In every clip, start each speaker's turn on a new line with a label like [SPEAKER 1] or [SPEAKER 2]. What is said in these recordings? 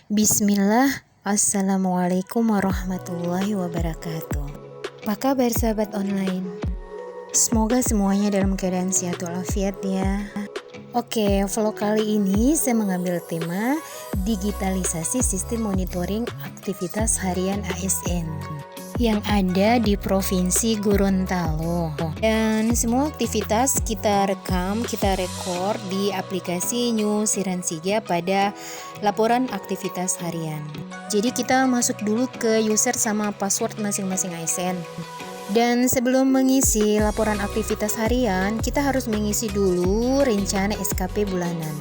[SPEAKER 1] Bismillah, Assalamualaikum warahmatullahi wabarakatuh. Apa kabar sahabat online? Semoga semuanya dalam keadaan sehat walafiat ya. Oke, vlog kali ini saya mengambil tema digitalisasi sistem monitoring aktivitas harian ASN yang ada di Provinsi Gorontalo. Dan semua aktivitas kita rekam, kita rekor di aplikasi New Siransija pada laporan aktivitas harian. Jadi kita masuk dulu ke user sama password masing-masing ASN. Dan sebelum mengisi laporan aktivitas harian, kita harus mengisi dulu rencana SKP bulanan.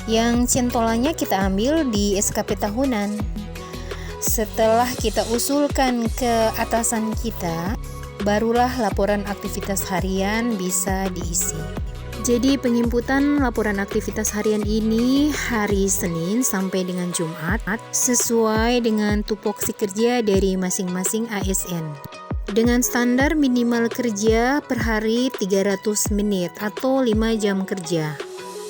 [SPEAKER 1] Yang centolannya kita ambil di SKP tahunan. Setelah kita usulkan ke atasan kita, barulah laporan aktivitas harian bisa diisi. Jadi penginputan laporan aktivitas harian ini hari Senin sampai dengan Jumat sesuai dengan tupoksi kerja dari masing-masing ASN. Dengan standar minimal kerja per hari 300 menit atau 5 jam kerja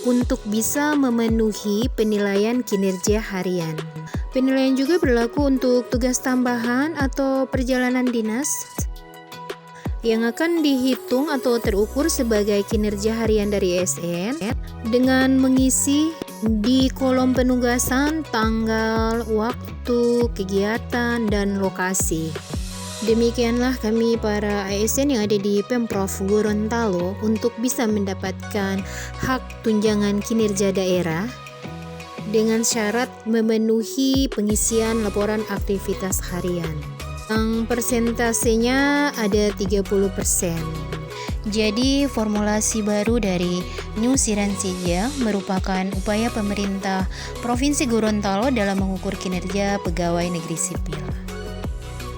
[SPEAKER 1] untuk bisa memenuhi penilaian kinerja harian. Penilaian juga berlaku untuk tugas tambahan atau perjalanan dinas yang akan dihitung atau terukur sebagai kinerja harian dari ASN dengan mengisi di kolom penugasan tanggal, waktu, kegiatan, dan lokasi. Demikianlah kami para ASN yang ada di Pemprov Gorontalo untuk bisa mendapatkan hak tunjangan kinerja daerah dengan syarat memenuhi pengisian laporan aktivitas harian. Yang persentasenya ada 30%. Jadi formulasi baru dari New Siransija merupakan upaya pemerintah Provinsi Gorontalo dalam mengukur kinerja pegawai negeri sipil.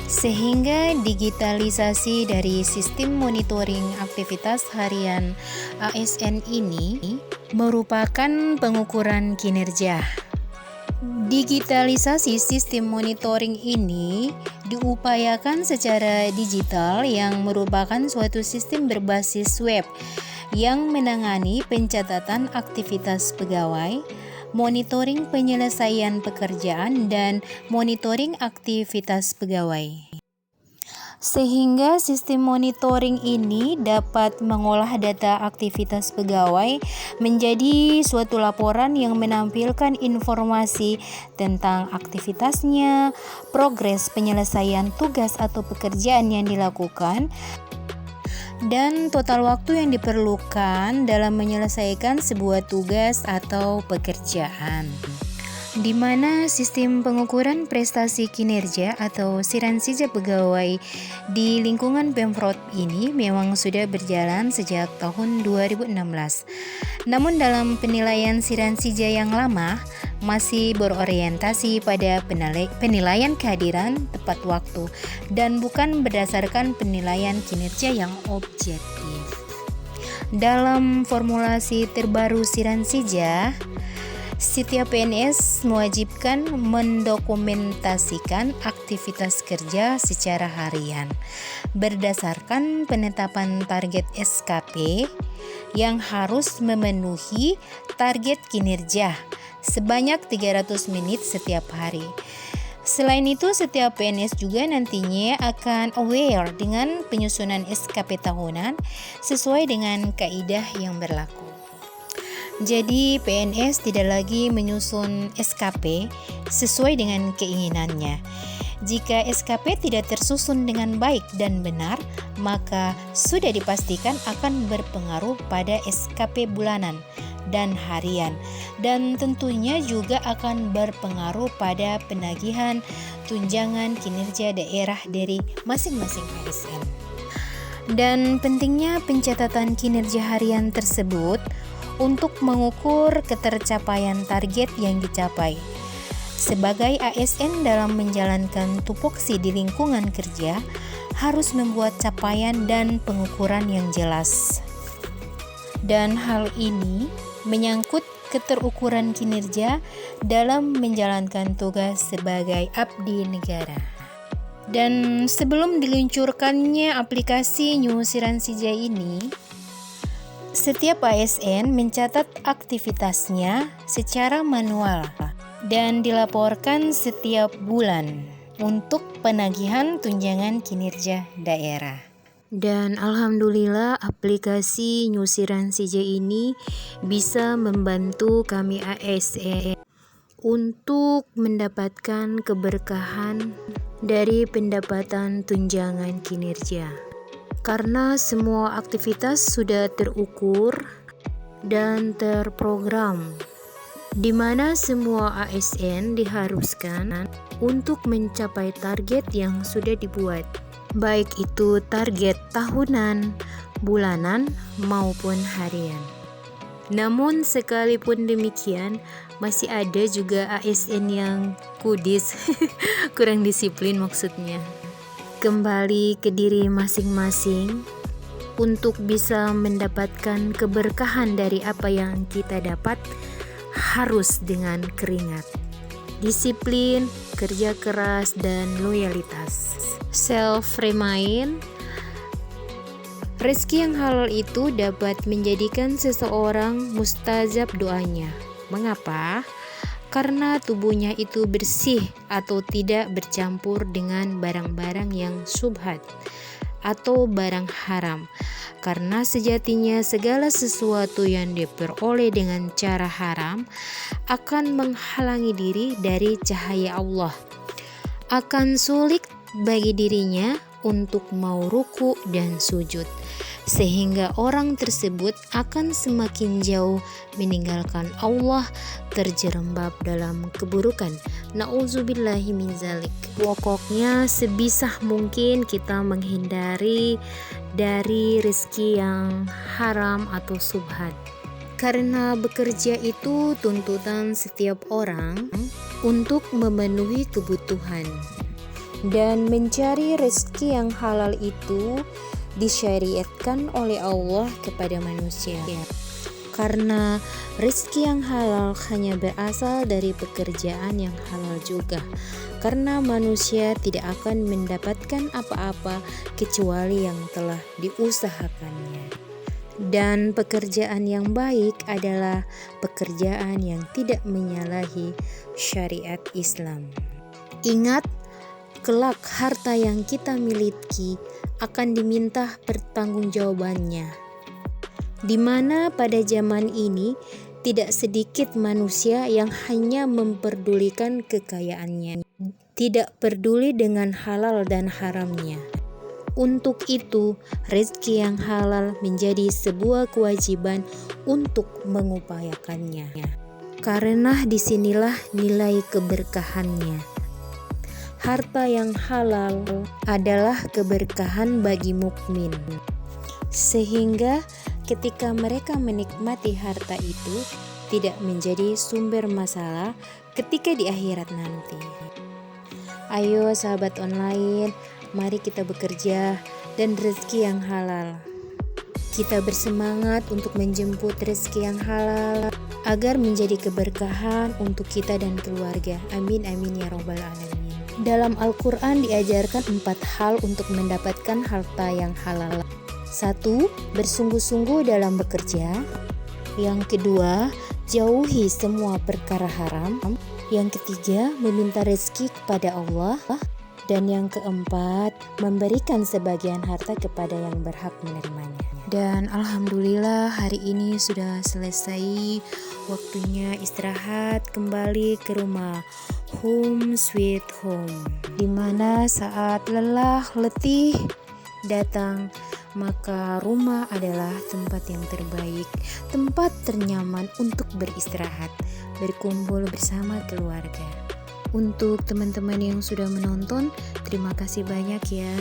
[SPEAKER 1] Sehingga digitalisasi dari sistem monitoring aktivitas harian ASN ini merupakan pengukuran kinerja. Digitalisasi sistem monitoring ini diupayakan secara digital yang merupakan suatu sistem berbasis web yang menangani pencatatan aktivitas pegawai, monitoring penyelesaian pekerjaan, dan monitoring aktivitas pegawai. Sehingga sistem monitoring ini dapat mengolah data aktivitas pegawai menjadi suatu laporan yang menampilkan informasi tentang aktivitasnya, progres penyelesaian tugas atau pekerjaan yang dilakukan, dan total waktu yang diperlukan dalam menyelesaikan sebuah tugas atau pekerjaan. Di mana sistem pengukuran prestasi kinerja atau Siransija pegawai di lingkungan Pemprov ini memang sudah berjalan sejak tahun 2016. Namun dalam penilaian Siransija yang lama masih berorientasi pada penilaian kehadiran tepat waktu dan bukan berdasarkan penilaian kinerja yang objektif. Dalam formulasi terbaru Siransija, setiap PNS mewajibkan mendokumentasikan aktivitas kerja secara harian berdasarkan penetapan target SKP yang harus memenuhi target kinerja sebanyak 300 menit setiap hari. Selain itu, setiap PNS juga nantinya akan aware dengan penyusunan SKP tahunan sesuai dengan kaidah yang berlaku. Jadi PNS tidak lagi menyusun SKP sesuai dengan keinginannya. Jika SKP tidak tersusun dengan baik dan benar, maka sudah dipastikan akan berpengaruh pada SKP bulanan dan harian, dan tentunya juga akan berpengaruh pada penagihan tunjangan kinerja daerah dari masing-masing ASN. Dan pentingnya pencatatan kinerja harian tersebut untuk mengukur ketercapaian target yang dicapai. Sebagai ASN dalam menjalankan tupoksi di lingkungan kerja harus membuat capaian dan pengukuran yang jelas. Dan hal ini menyangkut keterukuran kinerja dalam menjalankan tugas sebagai abdi negara. Dan sebelum diluncurkannya aplikasi New Siransija ini, setiap ASN mencatat aktivitasnya secara manual dan dilaporkan setiap bulan untuk penagihan tunjangan kinerja daerah. Dan alhamdulillah aplikasi Nyusiran CJ ini bisa membantu kami ASN untuk mendapatkan keberkahan dari pendapatan tunjangan kinerja. Karena semua aktivitas sudah terukur dan terprogram, di mana semua ASN diharuskan untuk mencapai target yang sudah dibuat, baik itu target tahunan, bulanan, maupun harian. Namun sekalipun demikian, masih ada juga ASN yang kudis, kurang disiplin maksudnya. Kembali ke diri masing-masing untuk bisa mendapatkan keberkahan dari apa yang kita dapat, harus dengan keringat, disiplin, kerja keras, dan loyalitas. Self-remind, rezeki yang halal itu dapat menjadikan seseorang mustajab doanya. Mengapa? Karena tubuhnya itu bersih atau tidak bercampur dengan barang-barang yang syubhat atau barang haram. Karena sejatinya segala sesuatu yang diperoleh dengan cara haram akan menghalangi diri dari cahaya Allah. Akan sulit bagi dirinya untuk mau ruku dan sujud, sehingga orang tersebut akan semakin jauh meninggalkan Allah, terjerembab dalam keburukan. Na'udzubillahi min zalik. Pokoknya sebisa mungkin kita menghindari dari rezeki yang haram atau subhat. Karena bekerja itu tuntutan setiap orang untuk memenuhi kebutuhan. Dan mencari rezeki yang halal itu disyariatkan oleh Allah kepada manusia. Karena rezeki yang halal hanya berasal dari pekerjaan yang halal juga. Karena manusia tidak akan mendapatkan apa-apa kecuali yang telah diusahakannya. Dan pekerjaan yang baik adalah pekerjaan yang tidak menyalahi syariat Islam. Ingat, kelak harta yang kita miliki akan diminta pertanggungjawabannya, di mana pada zaman ini tidak sedikit manusia yang hanya memperdulikan kekayaannya, tidak peduli dengan halal dan haramnya. Untuk itu, rezeki yang halal menjadi sebuah kewajiban untuk mengupayakannya, karena disinilah nilai keberkahannya. Harta yang halal adalah keberkahan bagi mukmin, sehingga ketika mereka menikmati harta itu tidak menjadi sumber masalah ketika di akhirat nanti. Ayo sahabat online, mari kita bekerja dan rezeki yang halal. Kita bersemangat untuk menjemput rezeki yang halal agar menjadi keberkahan untuk kita dan keluarga. Amin amin ya robbal alamin. Dalam Al-Quran diajarkan 4 hal untuk mendapatkan harta yang halal. 1. Bersungguh-sungguh dalam bekerja. Yang kedua, jauhi semua perkara haram. Yang ketiga, meminta rezeki kepada Allah. Dan yang keempat, memberikan sebagian harta kepada yang berhak menerimanya. Dan alhamdulillah hari ini sudah selesai, waktunya istirahat kembali ke rumah. Home sweet home, dimana saat lelah letih datang, maka rumah adalah tempat yang terbaik, tempat ternyaman untuk beristirahat, berkumpul bersama keluarga. Untuk teman-teman yang sudah menonton, terima kasih banyak ya.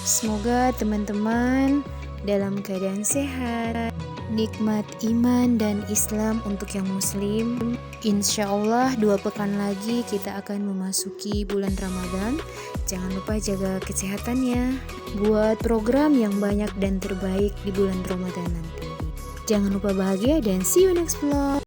[SPEAKER 1] Semoga teman-teman dalam keadaan sehat, nikmat iman dan Islam untuk yang muslim. Insya Allah 2 pekan lagi kita akan memasuki bulan Ramadan. Jangan lupa jaga kesehatannya, buat program yang banyak dan terbaik di bulan Ramadan nanti. Jangan lupa bahagia dan see you next vlog.